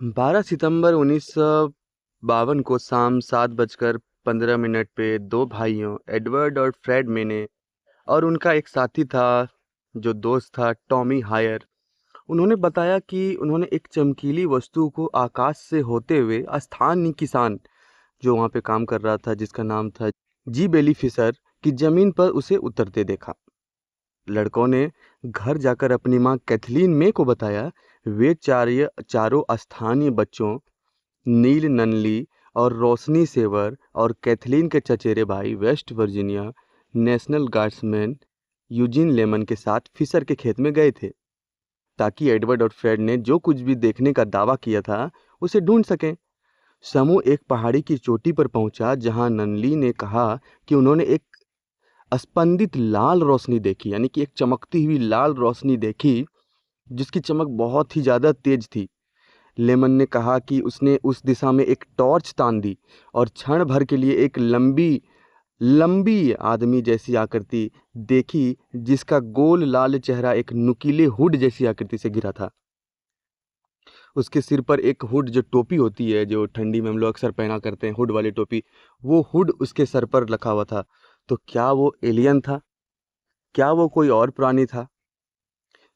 12 सितंबर 1952 को शाम 7:15 पे दो भाइयों एडवर्ड और फ्रेड मेने और उनका एक साथी था जो दोस्त था टॉमी हायर। उन्होंने बताया कि उन्होंने एक चमकीली वस्तु को आकाश से होते हुए स्थानीय किसान जो वहाँ पे काम कर रहा था जिसका नाम था जी बेली फिशर की जमीन पर उसे उतरते देखा। लड़कों ने घर जाकर अपनी माँ कैथलीन मे को बताया। वे चारों स्थानीय बच्चों नील ननली और रोशनी सेवर और कैथलीन के चचेरे भाई West Virginia National Guardsman Eugene Lemon के साथ फिशर के खेत में गए थे ताकि एडवर्ड और फ्रेड ने जो कुछ भी देखने का दावा किया था उसे ढूंढ सकें। समूह एक पहाड़ी की चोटी पर पहुंचा जहां ननली ने कहा कि उन्होंने एक स्पंदित लाल रोशनी देखी, यानी कि एक चमकती हुई लाल रोशनी देखी जिसकी चमक बहुत ही ज़्यादा तेज थी। लेमन ने कहा कि उसने उस दिशा में एक टॉर्च तान दी और क्षण भर के लिए एक लंबी लंबी आदमी जैसी आकृति देखी जिसका गोल लाल चेहरा एक नुकीले हुड जैसी आकृति से घिरा था। उसके सिर पर एक हुड जो टोपी होती है जो ठंडी में हम लोग अक्सर पहना करते हैं, हुड वाली टोपी, वो हुड उसके सर पर रखा हुआ था। तो क्या वो एलियन था? क्या वो कोई और प्राणी था?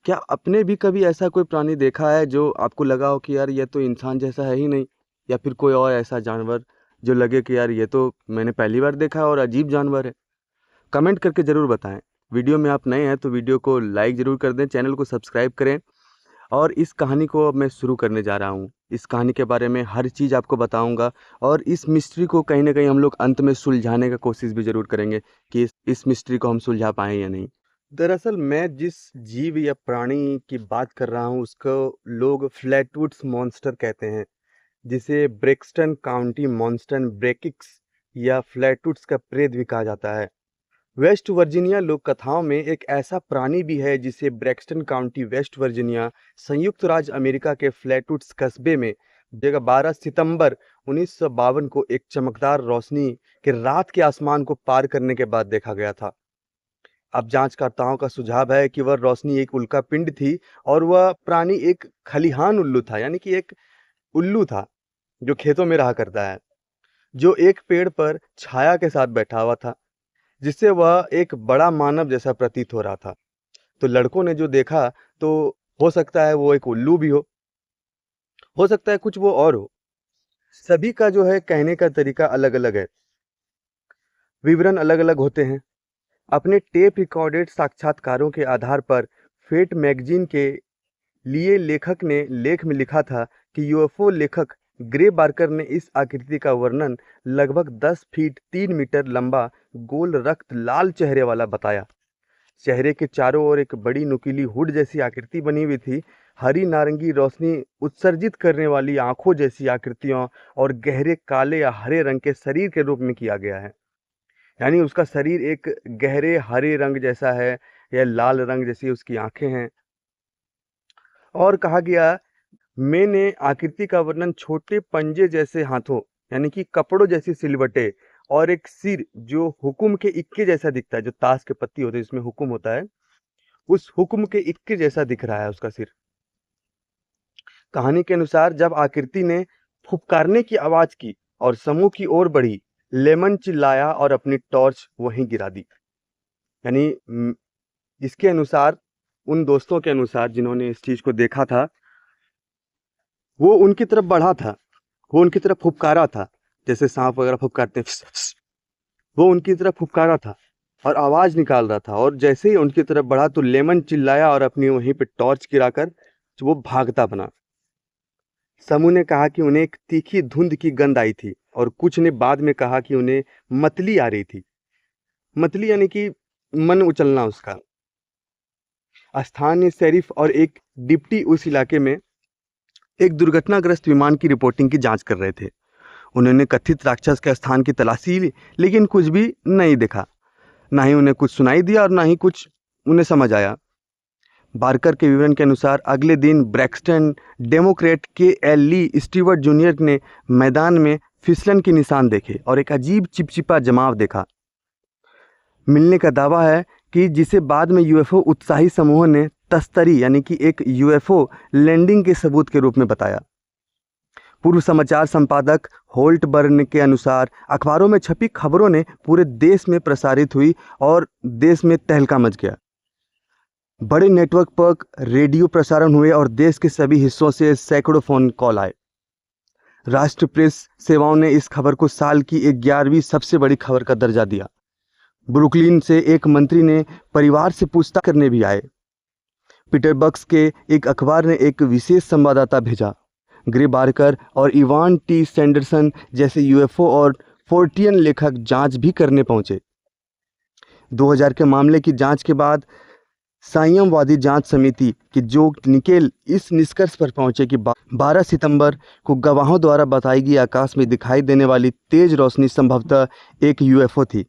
क्या आपने भी कभी ऐसा कोई प्राणी देखा है जो आपको लगा हो कि यार ये तो इंसान जैसा है ही नहीं, या फिर कोई और ऐसा जानवर जो लगे कि यार ये तो मैंने पहली बार देखा है और अजीब जानवर है? कमेंट करके ज़रूर बताएं। वीडियो में आप नए हैं तो वीडियो को लाइक ज़रूर कर दें, चैनल को सब्सक्राइब करें। और इस कहानी को अब मैं शुरू करने जा रहा हूँ। इस कहानी के बारे में हर चीज़ आपको बताऊंगा और इस मिस्ट्री को कहीं ना कहीं हम लोग अंत में सुलझाने का कोशिश भी ज़रूर करेंगे कि इस मिस्ट्री को हम सुलझा पाएँ या नहीं। दरअसल मैं जिस जीव या प्राणी की बात कर रहा हूँ उसको लोग फ्लैटवुड्स मॉन्स्टर कहते हैं, जिसे ब्रेक्सटन काउंटी मॉन्स्टर ब्रेकिक्स या फ्लैटवुड्स का प्रेत भी कहा जाता है। वेस्ट वर्जीनिया लोक कथाओं में एक ऐसा प्राणी भी है जिसे ब्रैक्सटन काउंटी वेस्ट वर्जीनिया संयुक्त राज्य अमेरिका के फ्लैटवुड्स कस्बे में जगह 12 सितंबर 1952 को एक चमकदार रोशनी के रात के आसमान को पार करने के बाद देखा गया था। अब जांचकर्ताओं का सुझाव है कि वह रोशनी एक उल्का पिंड थी और वह प्राणी एक खलिहान उल्लू था, यानी कि एक उल्लू था जो खेतों में रहा करता है, जो एक पेड़ पर छाया के साथ बैठा हुआ था जिससे वह एक बड़ा मानव जैसा प्रतीत हो रहा था। तो लड़कों ने जो देखा तो हो सकता है वो एक उल्लू भी हो सकता है कुछ वो और हो। सभी का जो है कहने का तरीका अलग अलग है, विवरण अलग अलग होते हैं। अपने टेप रिकॉर्डेड साक्षात्कारों के आधार पर फेट मैगजीन के लिए लेखक ने लेख में लिखा था कि यूएफओ लेखक ग्रे बार्कर ने इस आकृति का वर्णन लगभग 10 फीट 3 मीटर लंबा गोल रक्त लाल चेहरे वाला बताया। चेहरे के चारों ओर एक बड़ी नुकीली हुड जैसी आकृति बनी हुई थी। हरी नारंगी रोशनी उत्सर्जित करने वाली आंखों जैसी आकृतियों और गहरे काले या हरे रंग के शरीर के रूप में किया गया है, यानी उसका शरीर एक गहरे हरे रंग जैसा है या लाल रंग जैसी उसकी आंखें हैं। और कहा गया मैंने आकृति का वर्णन छोटे पंजे जैसे हाथों, यानी कि कपड़ों जैसी सिलवटें और एक सिर जो हुकुम के इक्के जैसा दिखता है, जो ताश के पत्ती होते हैं जिसमें हुकुम होता है, उस हुक्म के इक्के जैसा दिख रहा है उसका सिर। कहानी के अनुसार जब आकृति ने फुफकारने की आवाज की और समूह की ओर बढ़ी, लेमन चिल्लाया और अपनी टॉर्च वहीं गिरा दी। यानी इसके अनुसार, उन दोस्तों के अनुसार जिन्होंने इस चीज को देखा था, वो उनकी तरफ बढ़ा था, वो उनकी तरफ फुफकारा था, जैसे सांप वगैरह फुफकारते हैं, वो उनकी तरफ फुफकारा था और आवाज निकाल रहा था। और जैसे ही उनकी तरफ बढ़ा तो लेमन चिल्लाया और अपनी वहीं पे टॉर्च गिराकर वो भागता बना। समूह ने कहा कि उन्हें एक तीखी धुंध की गंध आई थी और कुछ ने बाद में कहा कि उन्हें मतली आ रही थी। मतली यानी कि मन उचलना उसका। स्थानीय शेरिफ और एक डिप्टी उस इलाके में एक दुर्घटनाग्रस्त विमान की रिपोर्टिंग की जांच कर रहे थे। उन्होंने कथित राक्षस के स्थान की तलाशी ली लेकिन कुछ भी नहीं देखा। ना ही उन्हें कुछ सुनाई दिया और ना ही कुछ उन्हें समझ आया। बार्कर के विवरण के अनुसार अगले दिन ब्रैक्सटन डेमोक्रेट के एल ली स्टीवर्ट जूनियर ने मैदान में फिसलन के निशान देखे और एक अजीब चिपचिपा जमाव देखा। मिलने का दावा है कि जिसे बाद में यूएफओ उत्साही समूह ने तस्तरी, यानी कि एक यूएफओ लैंडिंग के सबूत के रूप में बताया। पूर्व समाचार संपादक होल्ट बर्न के अनुसार अखबारों में छपी खबरों ने पूरे देश में प्रसारित हुई और देश में तहलका मच गया। बड़े नेटवर्क पर रेडियो प्रसारण हुए और देश के सभी हिस्सों से सैकड़ों फोन कॉल आए। राष्ट्रीय प्रेस सेवाओं ने इस खबर को साल की 11वीं सबसे बड़ी खबर का दर्जा दिया। ब्रुकलिन से एक मंत्री ने परिवार से पूछताछ करने भी आए। पीटरबर्ग के एक अखबार ने एक विशेष संवाददाता भेजा। ग्रे बार्कर और इवान टी सैंडरसन जैसे यूएफओ और फोर्टियन लेखक जांच भी करने पहुंचे। 2000 के मामले की जांच के बाद संयमवादी जांच समिति की जो निकेल इस निष्कर्ष पर पहुंचे कि 12 सितंबर को गवाहों द्वारा बताई गई आकाश में दिखाई देने वाली तेज रोशनी संभवतः एक यूएफओ थी।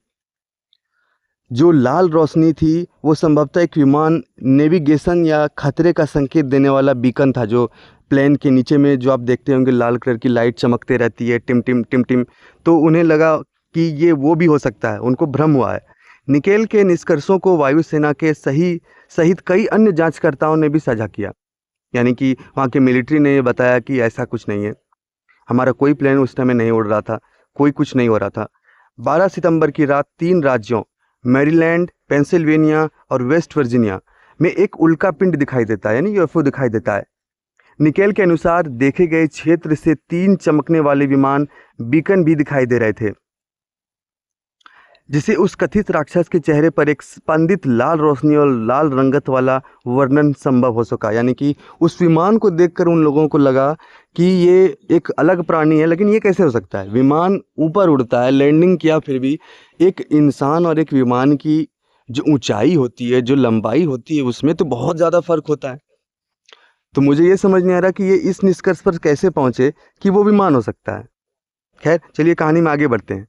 जो लाल रोशनी थी वो संभवतः एक विमान नेविगेशन या खतरे का संकेत देने वाला बीकन था, जो प्लेन के नीचे में जो आप देखते होंगे लाल कलर की लाइट चमकते रहती है, टिम टिम टिम टिम। तो उन्हें लगा कि ये वो भी हो सकता है, उनको भ्रम हुआ है। निकेल के निष्कर्षों को वायुसेना के सहित कई अन्य जांचकर्ताओं ने भी साझा किया, यानी कि वहाँ के मिलिट्री ने बताया कि ऐसा कुछ नहीं है, हमारा कोई प्लेन उस समय नहीं उड़ रहा था, कोई कुछ नहीं हो रहा था। 12 सितंबर की रात 3 राज्यों मैरीलैंड, पेंसिल्वेनिया और वेस्ट वर्जीनिया में एक उल्का पिंड दिखाई देता है, यानी यूएफओ दिखाई देता है। निकेल के अनुसार देखे गए क्षेत्र से 3 चमकने वाले विमान बीकन भी दिखाई दे रहे थे, जिसे उस कथित राक्षस के चेहरे पर एक स्पंदित लाल रोशनी और लाल रंगत वाला वर्णन संभव हो सका। यानी कि उस विमान को देखकर उन लोगों को लगा कि ये एक अलग प्राणी है, लेकिन ये कैसे हो सकता है? विमान ऊपर उड़ता है, लैंडिंग किया, फिर भी एक इंसान और एक विमान की जो ऊंचाई होती है, जो लंबाई होती है, उसमें तो बहुत ज़्यादा फर्क होता है। तो मुझे ये समझ नहीं आ रहा कि ये इस निष्कर्ष पर कैसे पहुंचे कि वो विमान हो सकता है। खैर चलिए कहानी में आगे बढ़ते हैं।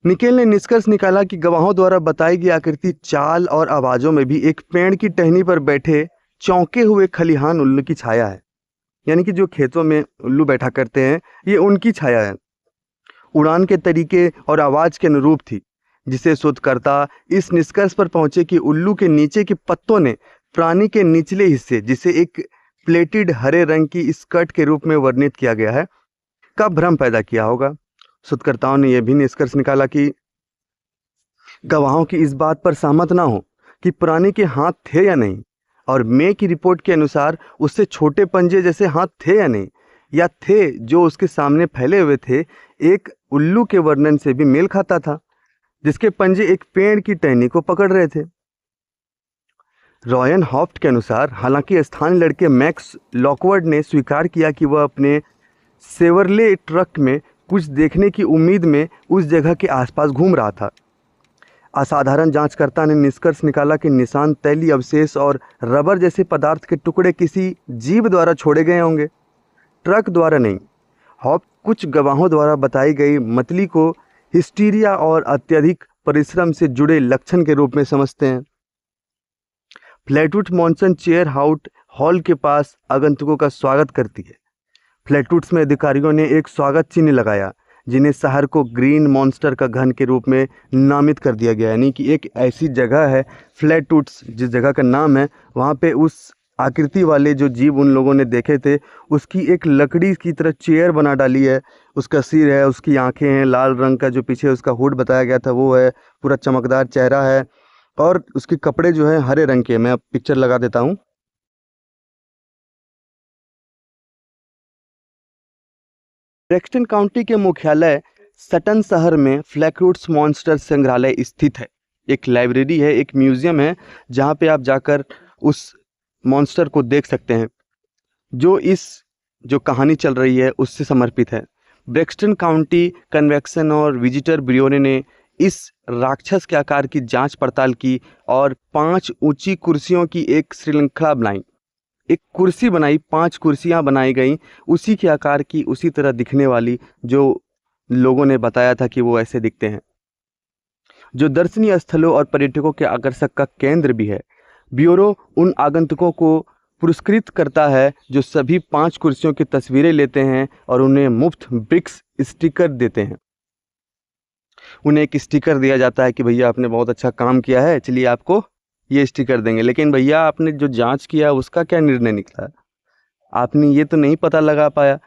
निकेल ने निष्कर्ष निकाला कि गवाहों द्वारा बताई गई आकृति, चाल और आवाजों में भी एक पेड़ की टहनी पर बैठे चौंके हुए खलिहान उल्लू की छाया है। यानी कि जो खेतों में उल्लू बैठा करते हैं, ये उनकी छाया है। उड़ान के तरीके और आवाज के अनुरूप थी, जिसे शोधकर्ता इस निष्कर्ष पर पहुंचे कि उल्लू के नीचे के पत्तों ने प्राणी के निचले हिस्से, जिसे एक प्लेटेड हरे रंग की स्कर्ट के रूप में वर्णित किया गया है, का भ्रम पैदा किया होगा। शोधकर्ताओं ने यह भी निष्कर्ष निकाला कि गवाहों की इस बात पर सहमत ना हो कि प्राणी के हाथ थे या नहीं, और मे की रिपोर्ट के अनुसार उससे छोटे पंजे जैसे हाथ थे या नहीं, या थे जो उसके सामने फैले हुए थे, एक उल्लू के वर्णन से भी मेल खाता था, जिसके पंजे एक पेड़ की टहनी को पकड़ रहे थे। रॉयन हॉफ्ट के अनुसार हालांकि स्थानीय लड़के मैक्स लॉकवर्ड ने स्वीकार किया कि वह अपने सेवरले ट्रक में कुछ देखने की उम्मीद में उस जगह के आसपास घूम रहा था। असाधारण जांचकर्ता ने निष्कर्ष निकाला कि निशान तैलीय अवशेष और रबर जैसे पदार्थ के टुकड़े किसी जीव द्वारा छोड़े गए होंगे, ट्रक द्वारा नहीं। हॉफ्ट कुछ गवाहों द्वारा बताई गई मतली को हिस्टीरिया और अत्यधिक परिश्रम से जुड़े लक्षण के रूप में समझते हैं। फ्लैटवुड मॉन्सन चेयर हाउट हॉल के पास आगंतुकों का स्वागत करती है। फ्लैटवुड्स में अधिकारियों ने एक स्वागत चिन्ह लगाया, जिन्हें शहर को ग्रीन मॉन्स्टर का घन के रूप में नामित कर दिया गया। यानी कि एक ऐसी जगह है फ्लैटवुड्स, जिस जगह का नाम है, वहाँ पे उस आकृति वाले जो जीव उन लोगों ने देखे थे, उसकी एक लकड़ी की तरह चेयर बना डाली है। उसका सिर है, उसकी आंखें हैं, लाल रंग का जो पीछे उसका हुड बताया गया था वो है, पूरा चमकदार चेहरा है, और उसके कपड़े जो है हरे रंग के। मैं अब पिक्चर लगा देता हूँ। ब्रेक्सटन काउंटी के मुख्यालय सटन शहर में फ्लैटवुड्स मॉन्स्टर संग्रहालय स्थित है। एक लाइब्रेरी है, एक म्यूजियम है, जहाँ पे आप जाकर उस मॉन्स्टर को देख सकते हैं, जो कहानी चल रही है उससे समर्पित है। ब्रेक्सटन काउंटी कन्वेक्शन और विजिटर ब्यूरो ने इस राक्षस के आकार की जांच पड़ताल की और 5 ऊंची कुर्सियों की एक श्रृंखला बनाई। एक कुर्सी बनाई, 5 कुर्सियां बनाई गई, उसी के आकार की, उसी तरह दिखने वाली, जो लोगों ने बताया था कि वो ऐसे दिखते हैं, जो दर्शनीय स्थलों और पर्यटकों के आकर्षक का केंद्र भी है। ब्यूरो उन आगंतुकों को पुरस्कृत करता है जो सभी 5 कुर्सियों की तस्वीरें लेते हैं और उन्हें मुफ्त ब्रिक्स स्टिकर देते हैं। उन्हें एक स्टिकर दिया जाता है कि भैया आपने बहुत अच्छा काम किया है, चलिए आपको ये स्टिकर देंगे। लेकिन भैया आपने जो जांच किया उसका क्या निर्णय निकला, आपने ये तो नहीं पता लगा पाया।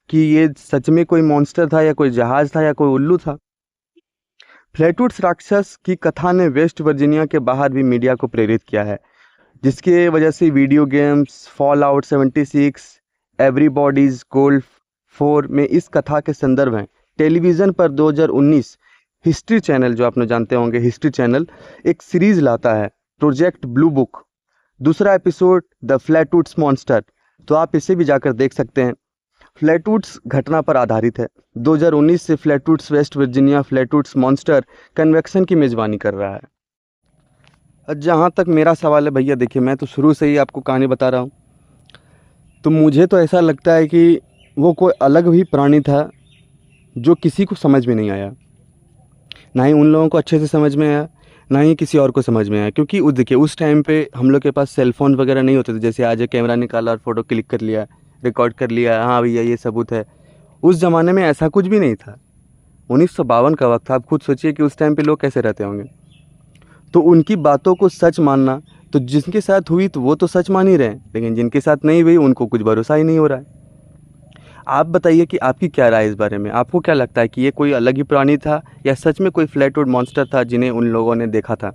कि ये सच में कोई मॉन्स्टर था या कोई जहाज था या कोई उल्लू था। फ्लैटवुड्स राक्षस की कथा ने वेस्ट वर्जीनिया के बाहर भी मीडिया को प्रेरित किया है, जिसके वजह से video games fall out 76, everybody's golf 4 में इस कथा के संदर्भ हैं। टेलीविज़न पर 2019 हिस्ट्री चैनल, जो आपने जानते होंगे हिस्ट्री चैनल, एक सीरीज लाता है प्रोजेक्ट ब्लू बुक। दूसरा एपिसोड द फ्लैटवुड्स मॉन्स्टर, तो आप इसे भी जाकर देख सकते हैं। फ्लैटवुड्स घटना पर आधारित है। 2019 से फ्लैटवुड्स वेस्ट वर्जीनिया फ्लैटवुड्स मॉन्स्टर कन्वेक्शन की मेज़बानी कर रहा है। जहाँ तक मेरा सवाल है भैया, देखिए मैं तो शुरू से ही आपको कहानी बता रहा हूँ, तो मुझे तो ऐसा लगता है कि वो कोई अलग ही प्राणी था जो किसी को समझ में नहीं आया। ना ही उन लोगों को अच्छे से समझ में आया, ना ही किसी और को समझ में आया, क्योंकि देखिए उस टाइम पे हम लोग के पास सेल फोन वगैरह नहीं होते थे। जैसे आज कैमरा निकाला और फ़ोटो क्लिक कर लिया, रिकॉर्ड कर लिया, हाँ भैया ये सबूत है। उस ज़माने में ऐसा कुछ भी नहीं था। 1952 का वक्त था। आप खुद सोचिए कि उस टाइम पे लोग कैसे रहते होंगे। तो उनकी बातों को सच मानना, तो जिनके साथ हुई तो वो तो सच मान ही रहे हैं, लेकिन जिनके साथ नहीं हुई उनको कुछ भरोसा ही नहीं हो रहा है। आप बताइए कि आपकी क्या राय है इस बारे में? आपको क्या लगता है कि ये कोई अलग ही प्राणी था या सच में कोई फ्लैटवुड मॉन्स्टर था जिन्हें उन लोगों ने देखा था?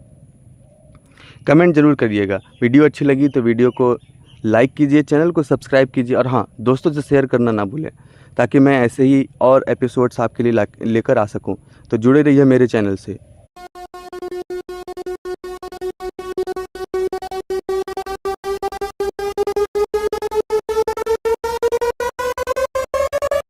कमेंट ज़रूर करिएगा। वीडियो अच्छी लगी तो वीडियो को लाइक कीजिए, चैनल को सब्सक्राइब कीजिए और हाँ, दोस्तों से शेयर करना ना भूलें, ताकि मैं ऐसे ही और एपिसोड्स आपके लिए लेकर आ सकूं। तो जुड़े रहिए मेरे चैनल से।